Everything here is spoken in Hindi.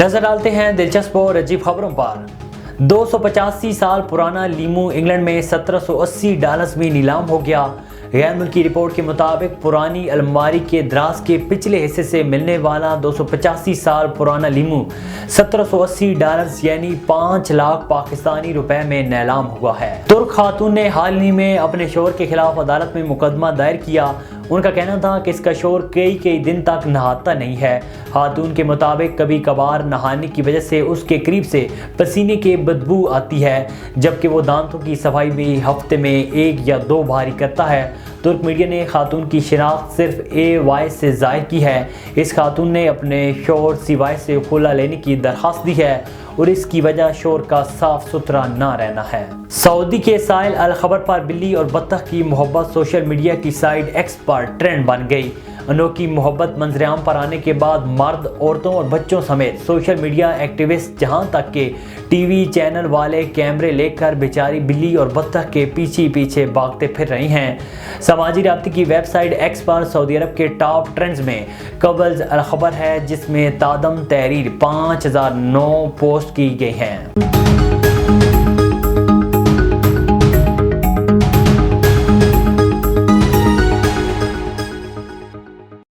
नजर डालते हैं दिलचस्प और अजीब खबरों पर। 285 साल पुराना लीमू इंग्लैंड में $1780 में नीलाम हो गया। गैर मुल्की रिपोर्ट के मुताबिक पुरानी अलमारी के दराज के पिछले हिस्से से मिलने वाला 285 साल पुराना लीमू $1780 यानी 5 लाख पाकिस्तानी रुपए में नीलाम हुआ है। तुर्क खातून ने हाल ही में अपने शोहर के खिलाफ अदालत में मुकदमा दायर किया। उनका कहना था कि इसका शोहर कई दिन तक नहाता नहीं है। खातून के मुताबिक कभी कभार नहाने की वजह से उसके करीब से पसीने की बदबू आती है, जबकि वो दांतों की सफाई भी हफ्ते में 1 या 2 बार ही करता है। तुर्क मीडिया ने खातून की शिनाख्त सिर्फ AY से जाहिर की है। इस खातून ने अपने शोहर CY से खुला लेने की दरख्वास्त दी है और इसकी वजह शोहर का साफ सुथरा ना रहना है। सऊदी के साहिल अल खबर पर बिल्ली और बत्तख की मोहब्बत सोशल मीडिया की साइट X पर ट्रेंड बन गई। अनोखी मोहब्बत मंजरेआम पर आने के बाद मर्द, औरतों और बच्चों समेत सोशल मीडिया एक्टिविस्ट जहां तक के टीवी चैनल वाले कैमरे लेकर बेचारी बिल्ली और बत्तख के पीछे भागते फिर रही हैं। समाजी राब्ते की वेबसाइट X पर सऊदी अरब के टॉप ट्रेंड्स में कबल्स अल खबर है, जिसमें तादम तहरीर 5009 पोस्ट की गई हैं।